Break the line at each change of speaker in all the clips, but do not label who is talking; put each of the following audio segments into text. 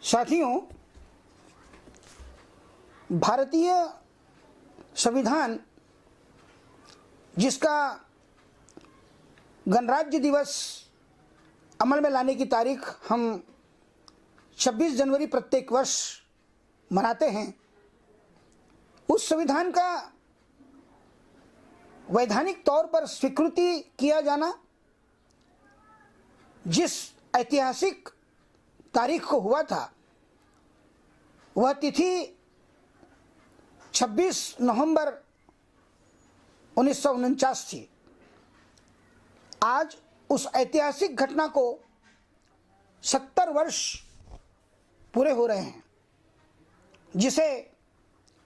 साथियों, भारतीय संविधान जिसका गणराज्य दिवस अमल में लाने की तारीख हम 26 जनवरी प्रत्येक वर्ष मनाते हैं, उस संविधान का वैधानिक तौर पर स्वीकृति किया जाना जिस ऐतिहासिक तारीख को हुआ था, वह तिथि 26 नवंबर 1949 थी। आज उस ऐतिहासिक घटना को 70 वर्ष पूरे हो रहे हैं, जिसे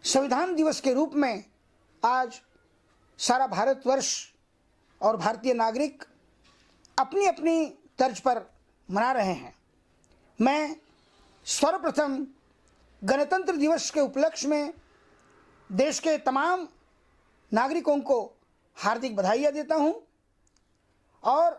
संविधान दिवस के रूप में आज सारा भारतवर्ष और भारतीय नागरिक अपनी अपनी तर्ज पर मना रहे हैं। मैं सर्वप्रथम गणतंत्र दिवस के उपलक्ष्य में देश के तमाम नागरिकों को हार्दिक बधाइयाँ देता हूँ और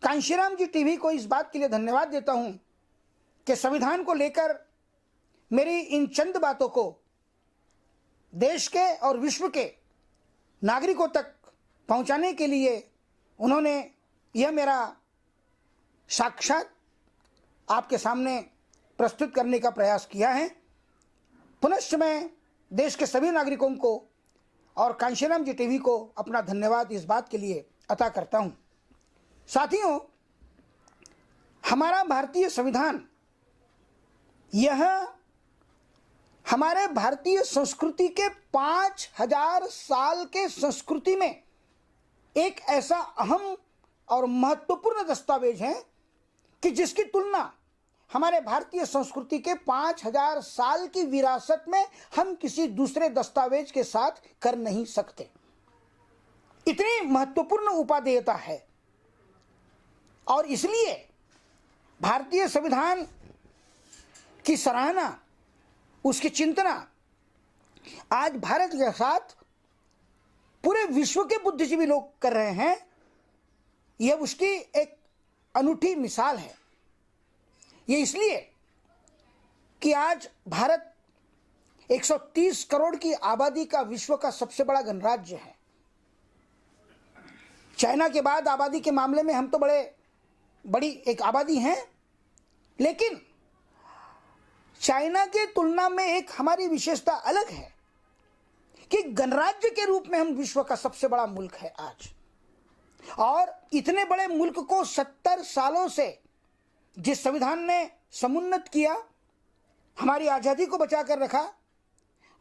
कांशीराम जी टीवी को इस बात के लिए धन्यवाद देता हूँ कि संविधान को लेकर मेरी इन चंद बातों को देश के और विश्व के नागरिकों तक पहुँचाने के लिए उन्होंने यह मेरा साक्षात आपके सामने प्रस्तुत करने का प्रयास किया है। पुनश्च मैं देश के सभी नागरिकों को और कांशीराम जी टीवी को अपना धन्यवाद इस बात के लिए अता करता हूं। साथियों, हमारा भारतीय संविधान यह हमारे भारतीय संस्कृति के 5000 साल के संस्कृति में एक ऐसा अहम और महत्वपूर्ण दस्तावेज है कि जिसकी तुलना हमारे भारतीय संस्कृति के 5000 साल की विरासत में हम किसी दूसरे दस्तावेज के साथ कर नहीं सकते। इतनी महत्वपूर्ण उपादेयता है और इसलिए भारतीय संविधान की सराहना, उसकी चिंतना आज भारत के साथ पूरे विश्व के बुद्धिजीवी लोग कर रहे हैं। यह उसकी एक अनूठी मिसाल है। ये इसलिए कि आज भारत 130 करोड़ की आबादी का विश्व का सबसे बड़ा गणराज्य है। चाइना के बाद आबादी के मामले में हम तो बड़ी एक आबादी हैं, लेकिन चाइना के तुलना में एक हमारी विशेषता अलग है कि गणराज्य के रूप में हम विश्व का सबसे बड़ा मुल्क है आज। और इतने बड़े मुल्क को 70 सालों से जिस संविधान ने समुन्नत किया, हमारी आज़ादी को बचाकर रखा,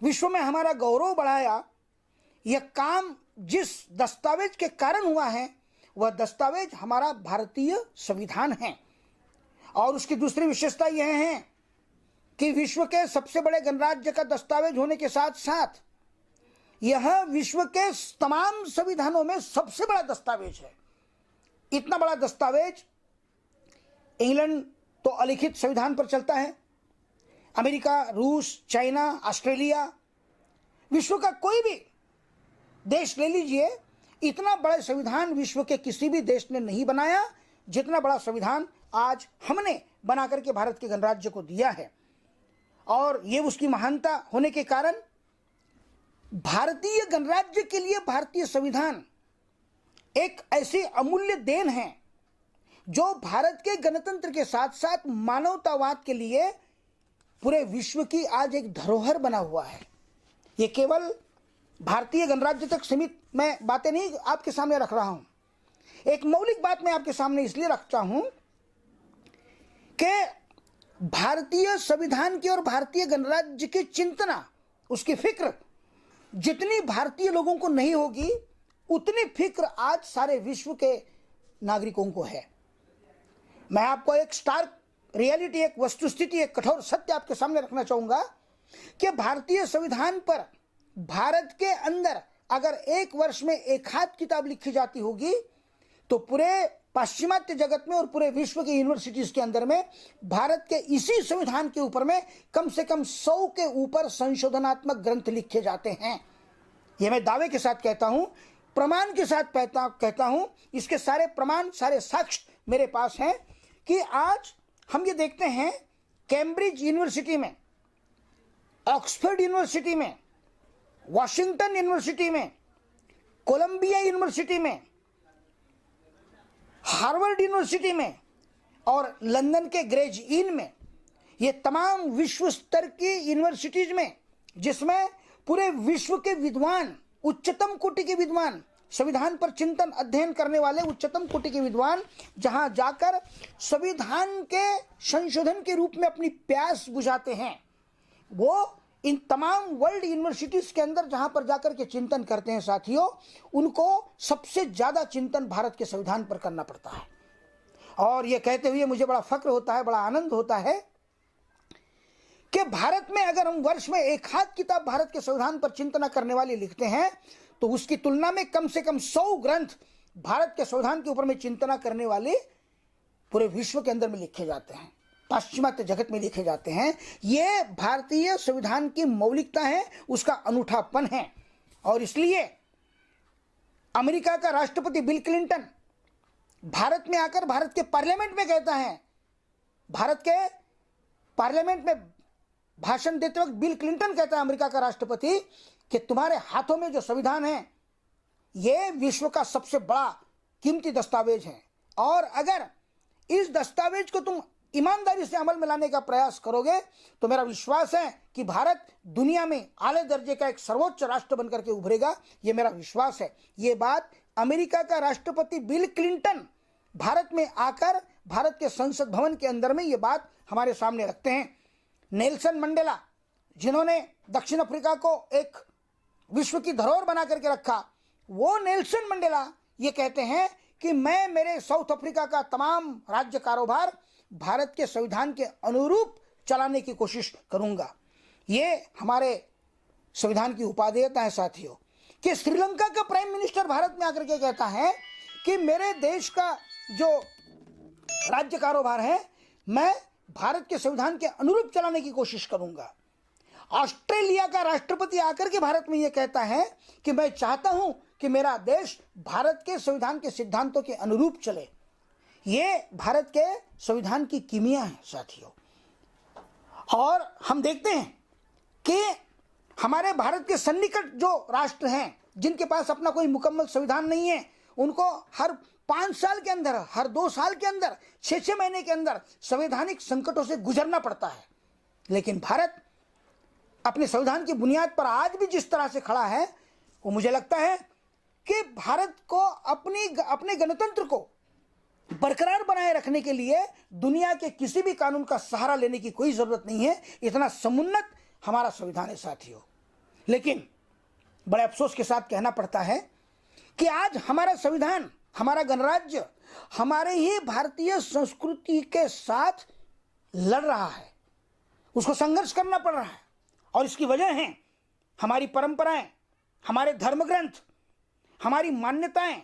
विश्व में हमारा गौरव बढ़ाया, यह काम जिस दस्तावेज के कारण हुआ है वह दस्तावेज हमारा भारतीय संविधान है। और उसकी दूसरी विशेषता यह है कि विश्व के सबसे बड़े गणराज्य का दस्तावेज होने के साथ साथ यह विश्व के तमाम संविधानों में सबसे बड़ा दस्तावेज है। इतना बड़ा दस्तावेज इंग्लैंड तो अलिखित संविधान पर चलता है, अमेरिका, रूस, चाइना, ऑस्ट्रेलिया, विश्व का कोई भी देश ले लीजिए, इतना बड़ा संविधान विश्व के किसी भी देश ने नहीं बनाया जितना बड़ा संविधान आज हमने बना करके भारत के गणराज्य को दिया है। और ये उसकी महानता होने के कारण भारतीय गणराज्य के लिए भारतीय संविधान एक ऐसी अमूल्य देन है जो भारत के गणतंत्र के साथ साथ मानवतावाद के लिए पूरे विश्व की आज एक धरोहर बना हुआ है। ये केवल भारतीय गणराज्य तक सीमित मैं बातें नहीं आपके सामने रख रहा हूं। एक मौलिक बात मैं आपके सामने इसलिए रखता हूं कि भारतीय संविधान की और भारतीय गणराज्य की चिंतना, उसकी फिक्र जितनी भारतीय लोगों को नहीं होगी, उतनी फिक्र आज सारे विश्व के नागरिकों को है। मैं आपको एक स्टार्क रियलिटी, एक वस्तुस्थिति, एक कठोर सत्य आपके सामने रखना चाहूंगा कि भारतीय संविधान पर भारत के अंदर अगर एक वर्ष में एक हाथ किताब लिखी जाती होगी तो पूरे पाश्चिमात्य जगत में और पूरे विश्व की यूनिवर्सिटीज के अंदर में भारत के इसी संविधान के ऊपर में कम से कम 100 के ऊपर संशोधनात्मक ग्रंथ लिखे जाते हैं। यह मैं दावे के साथ कहता हूं, प्रमाण के साथ कहता हूं। इसके सारे प्रमाण, सारे साक्ष्य मेरे पास हैं कि आज हम ये देखते हैं कैम्ब्रिज यूनिवर्सिटी में, ऑक्सफोर्ड यूनिवर्सिटी में, वॉशिंगटन यूनिवर्सिटी में, कोलंबिया यूनिवर्सिटी में, हार्वर्ड यूनिवर्सिटी में और लंदन के ग्रेज इन में, ये तमाम विश्व स्तर की यूनिवर्सिटीज में, जिसमें पूरे विश्व के विद्वान, उच्चतम कोटि के विद्वान, संविधान पर चिंतन अध्ययन करने वाले उच्चतम कोटि के विद्वान जहां जाकर संविधान के संशोधन के रूप में अपनी प्यास बुझाते हैं, वो इन तमाम वर्ल्ड यूनिवर्सिटीज के अंदर जहां पर जाकर के चिंतन करते हैं साथियों, उनको सबसे ज्यादा चिंतन भारत के संविधान पर करना पड़ता है। और ये कहते हुए मुझे बड़ा फक्र होता है, बड़ा आनंद होता है कि भारत में अगर हम वर्ष में एक हाथ किताब भारत के संविधान पर चिंतन करने वाली लिखते हैं तो उसकी तुलना में कम से कम 100 ग्रंथ भारत के संविधान के ऊपर में चिंतना करने वाले पूरे विश्व के अंदर में लिखे जाते हैं, पाश्चिमात्य जगत में लिखे जाते हैं। ये भारतीय संविधान की मौलिकता है, उसका अनूठापन है। और इसलिए अमेरिका का राष्ट्रपति बिल क्लिंटन भारत में आकर भारत के पार्लियामेंट में कहता है, भारत के पार्लियामेंट में भाषण देते वक्त बिल क्लिंटन कहता है, अमेरिका का राष्ट्रपति, कि तुम्हारे हाथों में जो संविधान है ये विश्व का सबसे बड़ा कीमती दस्तावेज है, और अगर इस दस्तावेज को तुम ईमानदारी से अमल में लाने का प्रयास करोगे तो मेरा विश्वास है कि भारत दुनिया में आले दर्जे का एक सर्वोच्च राष्ट्र बनकर के उभरेगा। ये मेरा विश्वास है। ये बात अमेरिका का राष्ट्रपति बिल क्लिंटन भारत में आकर भारत के संसद भवन के अंदर में ये बात हमारे सामने रखते हैं। नेल्सन मंडेला, जिन्होंने दक्षिण अफ्रीका को एक विश्व की धरोहर बना करके रखा, वो नेल्सन मंडेला ये कहते हैं कि मैं मेरे साउथ अफ्रीका का तमाम राज्य कारोबार भारत के संविधान के अनुरूप चलाने की कोशिश करूंगा। ये हमारे संविधान की उपादेयता है साथियों। कि श्रीलंका का प्राइम मिनिस्टर भारत में आकर के कहता है कि मेरे देश का जो राज्य कारोबार है मैं भारत के संविधान के अनुरूप चलाने की कोशिश करूंगा। ऑस्ट्रेलिया का राष्ट्रपति आकर के भारत में यह कहता है कि मैं चाहता हूं कि मेरा देश भारत के संविधान के सिद्धांतों के अनुरूप चले। ये भारत के संविधान की कीमिया है साथियों। और हम देखते हैं कि हमारे भारत के सन्निकट जो राष्ट्र हैं, जिनके पास अपना कोई मुकम्मल संविधान नहीं है, उनको हर 5 साल के अंदर, हर 2 साल के अंदर, 6-6 महीने के अंदर संवैधानिक संकटों से गुजरना पड़ता है। लेकिन भारत अपने संविधान की बुनियाद पर आज भी जिस तरह से खड़ा है, वो मुझे लगता है कि भारत को अपने गणतंत्र को बरकरार बनाए रखने के लिए दुनिया के किसी भी कानून का सहारा लेने की कोई जरूरत नहीं है। इतना समुन्नत हमारा संविधान है साथियों। लेकिन बड़े अफसोस के साथ कहना पड़ता है कि आज हमारा संविधान, हमारा गणराज्य हमारे ही भारतीय संस्कृति के साथ लड़ रहा है, उसको संघर्ष करना पड़ रहा है। और इसकी वजह है हमारी परंपराएं, हमारे धर्म ग्रंथ, हमारी मान्यताएं,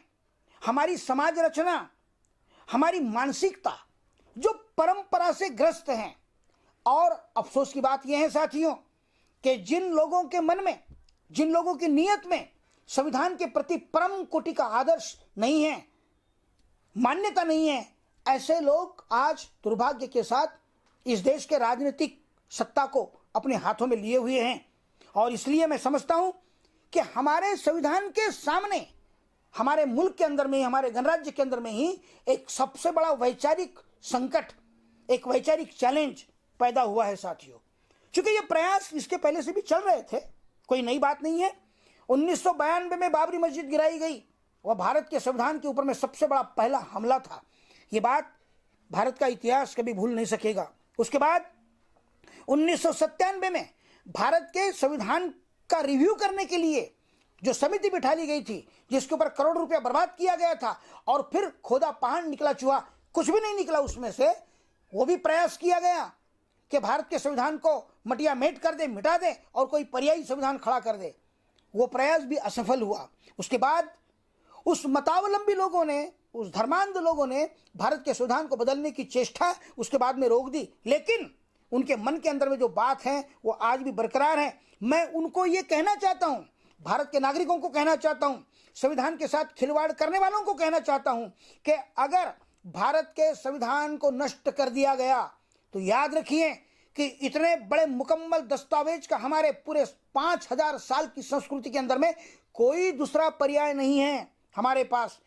हमारी समाज रचना, हमारी मानसिकता जो परंपरा से ग्रस्त हैं। और अफसोस की बात यह है साथियों कि जिन लोगों के मन में, जिन लोगों की नीयत में संविधान के प्रति परम कोटि का आदर्श नहीं है, मान्यता नहीं है, ऐसे लोग आज दुर्भाग्य के साथ इस देश के राजनीतिक सत्ता को अपने हाथों में लिए हुए हैं। और इसलिए मैं समझता हूं कि हमारे संविधान के सामने, हमारे मुल्क के अंदर में ही, हमारे गणराज्य के अंदर में ही एक सबसे बड़ा वैचारिक संकट, एक वैचारिक चैलेंज पैदा हुआ है साथियों। क्योंकि ये प्रयास इसके पहले से भी चल रहे थे, कोई नई बात नहीं है। 1992 में बाबरी मस्जिद गिराई गई, वह भारत के संविधान के ऊपर में सबसे बड़ा पहला हमला था। ये बात भारत का इतिहास कभी भूल नहीं सकेगा। उसके बाद 1997 में भारत के संविधान का रिव्यू करने के लिए जो समिति बिठा ली गई थी, जिसके ऊपर करोड़ रुपया बर्बाद किया गया था, और फिर खोदा पहाड़ निकला चूहा, कुछ भी नहीं निकला उसमें से, वो भी प्रयास किया गया कि भारत के संविधान को मटिया मेट कर दे, मिटा दे और कोई पर्यायी संविधान खड़ा कर दे। वो प्रयास भी असफल हुआ। उसके बाद उस मतावलंबी लोगों ने, उस धर्मांध लोगों ने भारत के संविधान को बदलने की चेष्टा उसके बाद में रोक दी। लेकिन उनके मन के अंदर में जो बात है वो आज भी बरकरार है। मैं उनको ये कहना चाहता हूं, भारत के नागरिकों को कहना चाहता हूं, संविधान के साथ खिलवाड़ करने वालों को कहना चाहता हूं कि अगर भारत के संविधान को नष्ट कर दिया गया तो याद रखिए कि इतने बड़े मुकम्मल दस्तावेज का हमारे पूरे 5000 साल की संस्कृति के अंदर में कोई दूसरा पर्याय नहीं है हमारे पास।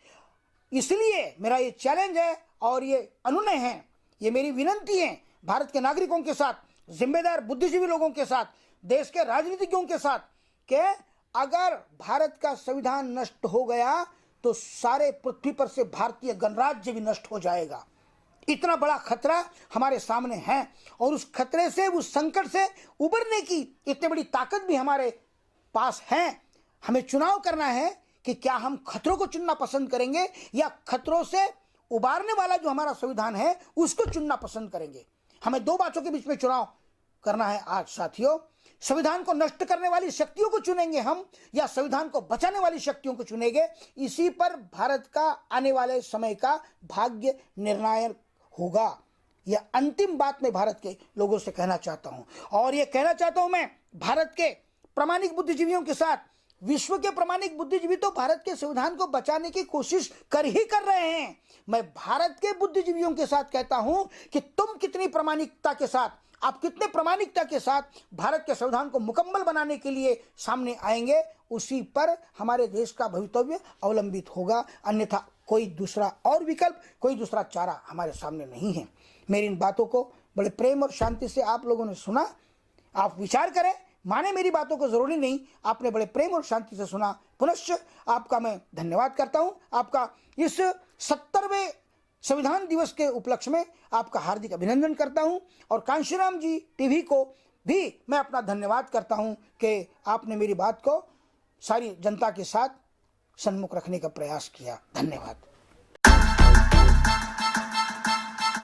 इसलिए मेरा ये चैलेंज है और ये अनुनय है, ये मेरी विनंती है भारत के नागरिकों के साथ, जिम्मेदार बुद्धिजीवी लोगों के साथ, देश के राजनीतिज्ञों के साथ, कि अगर भारत का संविधान नष्ट हो गया तो सारे पृथ्वी पर से भारतीय गणराज्य भी नष्ट हो जाएगा। इतना बड़ा खतरा हमारे सामने है और उस खतरे से, उस संकट से उबरने की इतनी बड़ी ताकत भी हमारे पास है। हमें चुनाव करना है कि क्या हम खतरों को चुनना पसंद करेंगे या खतरों से उबारने वाला जो हमारा संविधान है उसको चुनना पसंद करेंगे। हमें दो बातों के बीच में चुनाव करना है आज साथियों। संविधान को नष्ट करने वाली शक्तियों को चुनेंगे हम या संविधान को बचाने वाली शक्तियों को चुनेंगे। इसी पर भारत का आने वाले समय का भाग्य निर्णायक होगा। यह अंतिम बात मैं भारत के लोगों से कहना चाहता हूं और यह कहना चाहता हूं मैं भारत के प्रामाणिक बुद्धिजीवियों के साथ। विश्व के प्रामाणिक बुद्धिजीवी तो भारत के संविधान को बचाने की कोशिश कर रहे हैं। मैं भारत के बुद्धिजीवियों के साथ कहता हूं कि तुम कितनी प्रामाणिकता के साथ, आप कितने प्रामाणिकता के साथ भारत के संविधान को मुकम्मल बनाने के लिए सामने आएंगे, उसी पर हमारे देश का भवितव्य अवलंबित होगा। अन्यथा कोई दूसरा और विकल्प, कोई दूसरा चारा हमारे सामने नहीं है। मेरी इन बातों को बड़े प्रेम और शांति से आप लोगों ने सुना। आप विचार करें, माने मेरी बातों को जरूरी नहीं, आपने बड़े प्रेम और शांति से सुना। पुनश्च आपका मैं धन्यवाद करता हूं। आपका इस 70वें संविधान दिवस के उपलक्ष्य में आपका हार्दिक अभिनंदन करता हूं और कांशीराम जी टीवी को भी मैं अपना धन्यवाद करता हूं कि आपने मेरी बात को सारी जनता के साथ सन्मुख रखने का प्रयास किया। धन्यवाद।